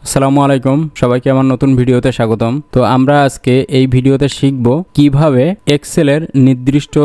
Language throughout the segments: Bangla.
আসসালামু আলাইকুম, সবাইকে আমার নতুন ভিডিওতে স্বাগতম। তো আমরা আজকে এই ভিডিওতে শিখব কিভাবে এক্সেলের নির্দিষ্ট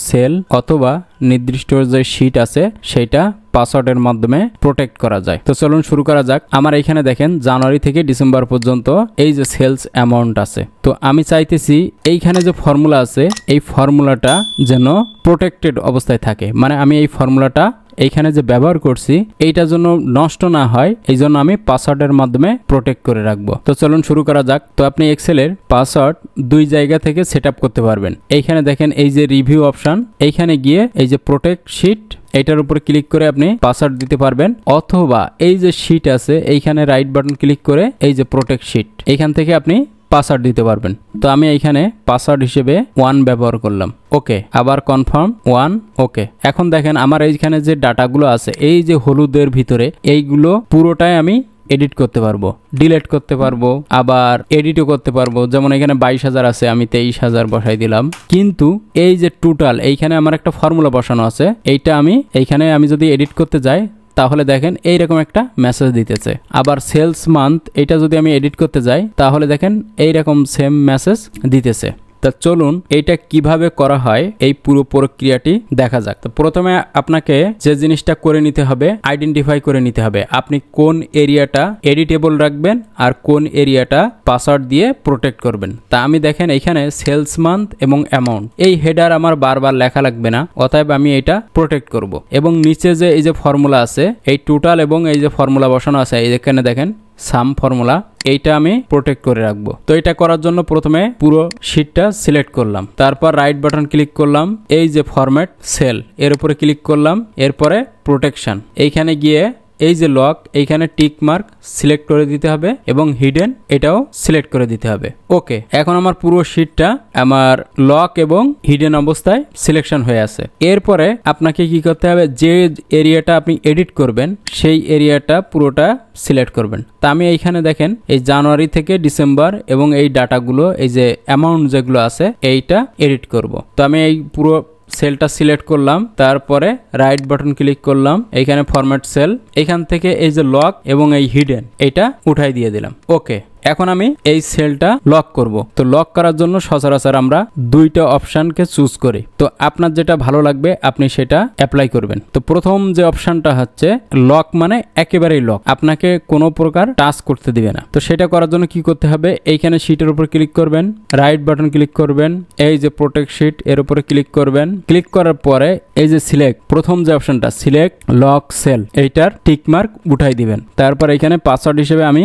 সেল অথবা নির্দিষ্ট যে শীট আছে সেটা পাসওয়ার্ডের মাধ্যমে প্রোটেক্ট করা যায়। তো চলুন শুরু করা যাক। আমার এখানে দেখেন জানুয়ারি থেকে ডিসেম্বর পর্যন্ত এই যে সেলস অ্যামাউন্ট আছে। তো আমি চাইতেছি এইখানে যে ফর্মুলা আছে এই ফর্মুলাটা যেন প্রোটেক্টেড অবস্থায় থাকে, মানে আমি এই ফর্মুলাটা এইখানে যে ব্যবহার করছি এইটার জন্য নষ্ট না হয়, এই জন্য আমি পাসওয়ার্ডের মাধ্যমে প্রোটেক্ট করে রাখবো। তো চলুন শুরু করা যাক। তো আপনি এক্সেলের পাসওয়ার্ড দুই জায়গা থেকে সেট আপ করতে পারবেন। এইখানে দেখেন এই যে রিভিউ অপশন, এইখানে গিয়ে এই যে প্রোটেক্ট শীট এইটার উপরে ক্লিক করে আপনি পাসওয়ার্ড দিতে পারবেন, অথবা এই যে শীট আছে এইখানে রাইট বাটন ক্লিক করে এই যে প্রোটেক্ট শীট এইখান থেকে আপনি পাসওয়ার্ড দিতে পারবেন। তো আমি এইখানে পাসওয়ার্ড হিসেবে 1 ব্যবহার করলাম। ওকে, আবার কনফার্ম 1। ওকে, এখন দেখেন আমার এইখানে যে ডাটাগুলো আছে এই যে হলুদের ভিতরে এইগুলো পুরোটাই আমি এডিট করতে পারবো, ডিলিট করতে পারবো, আবার এডিটও করতে পারবো। যেমন এখানে 22,000 আছে, আমি 23,000 বসাই দিলাম। কিন্তু এই যে টোটাল এইখানে আমার একটা ফর্মুলা বসানো আছে, এইটা আমি এইখানে আমি যদি এডিট করতে যাই তাহলে দেখেন এইরকম একটা মেসেজ দিতেছে। আবার সেলস মান্থ এটা যদি আমি এডিট করতে যাই তাহলে দেখেন এইরকম সেম মেসেজ দিতেছে। তা চলুন এইটা কিভাবে করা হয় এই পুরো প্রক্রিয়াটি দেখা যাক। তো প্রথমে আপনাকে যে জিনিসটা করে নিতে হবে, আইডেন্টিফাই করে নিতে হবে আপনি কোন এরিয়াটা এডিটেবল রাখবেন আর কোন এরিয়াটা পাসওয়ার্ড দিয়ে প্রোটেক্ট করবেন। তা আমি দেখেন এখানে সেলস মান্থ এবং অ্যামাউন্ট এই হেডার আমার বারবার লেখা লাগবে না, অতএব আমি এটা প্রোটেক্ট করব। এবং নিচে যে এই যে ফর্মুলা আছে এই টোটাল এবং এই যে ফর্মুলা বসানো আছে এইখানে দেখেন সাম ফর্মুলা, এইটা আমি প্রোটেক্ট করে রাখবো। তো এটা করার জন্য প্রথমে পুরো শীটটা সিলেক্ট করলাম, তারপর রাইট বাটন ক্লিক করলাম, এই যে ফরম্যাট সেল এর উপরে ক্লিক করলাম, এরপরে প্রোটেকশন এইখানে গিয়ে এই যে লক এইখানে টিক মার্ক সিলেক্ট করে দিতে হবে এবং হিডেন এটাও সিলেক্ট করে দিতে হবে। ওকে, এখন আমার পুরো শীটটা আমার লক এবং হিডেন অবস্থায় সিলেকশন হয়ে আছে। এরপরে আপনাকে কি করতে হবে, যে এরিয়াটা আপনি এডিট করবেন সেই এরিয়াটা পুরোটা সিলেক্ট করবেন। তা আমি এইখানে দেখেন এই জানুয়ারি থেকে ডিসেম্বর এবং এই ডাটাগুলো এই যে অ্যামাউন্ট যেগুলো আছে এইটা এডিট করব। তো আমি এই পুরো সেলটা সিলেক্ট করলাম, তারপরে রাইট বাটন ক্লিক করলাম, এইখানে ফরম্যাট সেল এইখান থেকে এই যে লক এবং এই হিডেন এটা উঠাই দিয়ে দিলাম। ওকে, এখন আমি এই সেলটা লক করব। তো লক করার জন্য সচরাচর আমরা দুইটা অপশনকে চুজ করি। তো আপনার যেটা ভালো লাগবে আপনি সেটা অ্যাপ্লাই করবেন। তো প্রথম যে অপশনটা হচ্ছে লক, মানে একেবারেই লক, আপনাকে কোনো প্রকার টাচ করতে দিবে না। তো সেটা করার জন্য কি করতে হবে, এইখানে শীটের উপর ক্লিক করবেন, রাইট বাটন ক্লিক করবেন, এই যে প্রোটেক্ট শীট এর উপরে ক্লিক করবেন। ক্লিক করার পরে এই যে সিলেক্ট প্রথম যে অপশনটা সিলেক্ট লক সেল এইটার টিক মার্ক উঠাই দিবেন। তারপর এখানে পাসওয়ার্ড হিসেবে আমি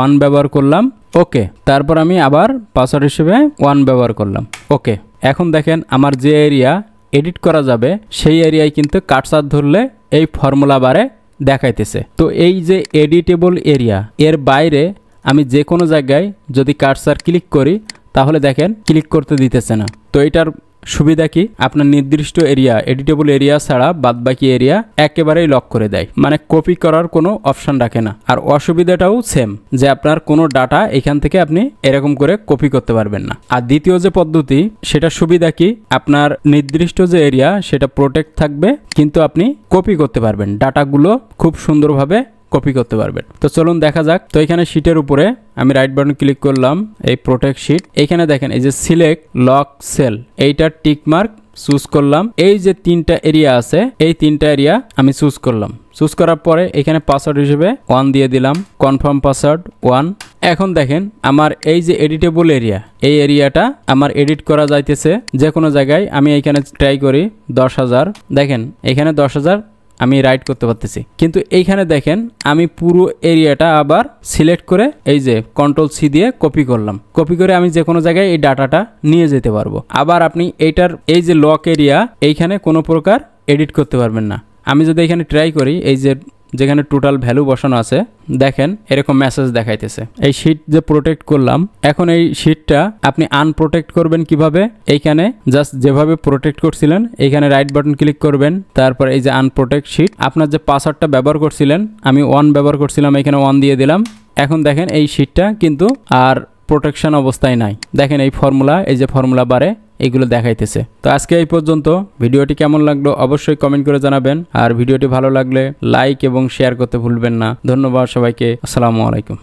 1 ব্যবহার করলাম। ওকে, তারপর আমি আবার পাসওয়ার্ড হিসেবে 1 ব্যবহার করলাম। ওকে, এখন দেখেন আমার যে এরিয়া এডিট করা যাবে সেই এরিয়ায় কিন্তু কার্সার ধরলে এই ফর্মুলা বারে দেখাইতেছে। তো এই যে এডিটেবল এরিয়া এর বাইরে আমি যে কোনো জায়গায় যদি কার্সার ক্লিক করি তাহলে দেখেন ক্লিক করতে দিতেছে না। তো এটার সুবিধা কি, আপনার নির্দিষ্ট এরিয়া এডিটেবল এরিয়া ছাড়া বাদবাকি এরিয়া একেবারেই লক করে দেয়, মানে কপি করার কোনো অপশন রাখে না। আর অসুবিধাটাও সেম, যে আপনার কোনো ডাটা এখান থেকে আপনি এরকম করে কপি করতে পারবেন না। আর দ্বিতীয় যে পদ্ধতি সেটা সুবিধা কি, আপনার নির্দিষ্ট যে এরিয়া সেটা প্রোটেক্ট থাকবে কিন্তু আপনি কপি করতে পারবেন, ডাটাগুলো খুব সুন্দরভাবে কপি করতে পারবেন। তো চলুন দেখা যাক। তো এখানে শীটের উপরে আমি রাইট বাটন ক্লিক করলাম, এই প্রোটেক্ট শীট এইখানে দেখেন এই যে সিলেক্ট লক সেল এইটার টিক মার্ক চুজ করলাম। এই যে 3টা এরিয়া আছে এই 3টা এরিয়া আমি চুজ করলাম। চুজ করার পরে এখানে পাসওয়ার্ড হিসেবে 1 দিয়ে দিলাম, কনফার্ম পাসওয়ার্ড 1। এখন দেখেন আমার এই যে এডিটেবল এরিয়া এই এরিয়াটা আমার এডিট করা যাইতেছে যে কোনো জায়গায়। আমি এখানে ট্রাই করি 10,000, দেখেন এখানে 10,000 আমি রাইট করতে পারতেছি। কিন্তু এইখানে দেখেন আমি পুরো এরিয়াটা আবার সিলেক্ট করে এই যে কন্ট্রোল-C দিয়ে কপি করলাম। কপি করে আমি যে কোনো জায়গায় এই ডাটাটা নিয়ে যেতে পারবো। আবার আপনি এইটার এই যে লক এরিয়া এইখানে কোনো প্রকার এডিট করতে পারবেন না। আমি যদি এখানে ট্রাই করি এই যে যেখানে টোটাল ভ্যালু বসানো আছে দেখেন এরকম মেসেজ দেখাইতেছে। এই শীট যে প্রোটেক্ট করলাম, এখন এই শীটটা আপনি আনপ্রোটেক্ট করবেন কিভাবে, এইখানে জাস্ট যেভাবে প্রোটেক্ট করছিলেন এইখানে রাইট বাটন ক্লিক করবেন, তারপর এই যে আনপ্রোটেক্ট শীট আপনার যে পাসওয়ার্ডটা ব্যবহার করছিলেন আমি 1 ব্যবহার করছিলাম, এখানে 1 দিয়ে দিলাম। এখন দেখেন এই শীটটা কিন্তু আর প্রোটেকশন অবস্থায় নাই। দেখেন এই ফর্মুলা, এই যে ফর্মুলা বারে এইগুলো দেখাইতেছে। তো আজকে এই পর্যন্ত। ভিডিওটি কেমন লাগলো অবশ্যই কমেন্ট করে জানাবেন, আর ভিডিওটি ভালো লাগলে লাইক এবং শেয়ার করতে ভুলবেন না। ধন্যবাদ সবাইকে, আসসালামু আলাইকুম।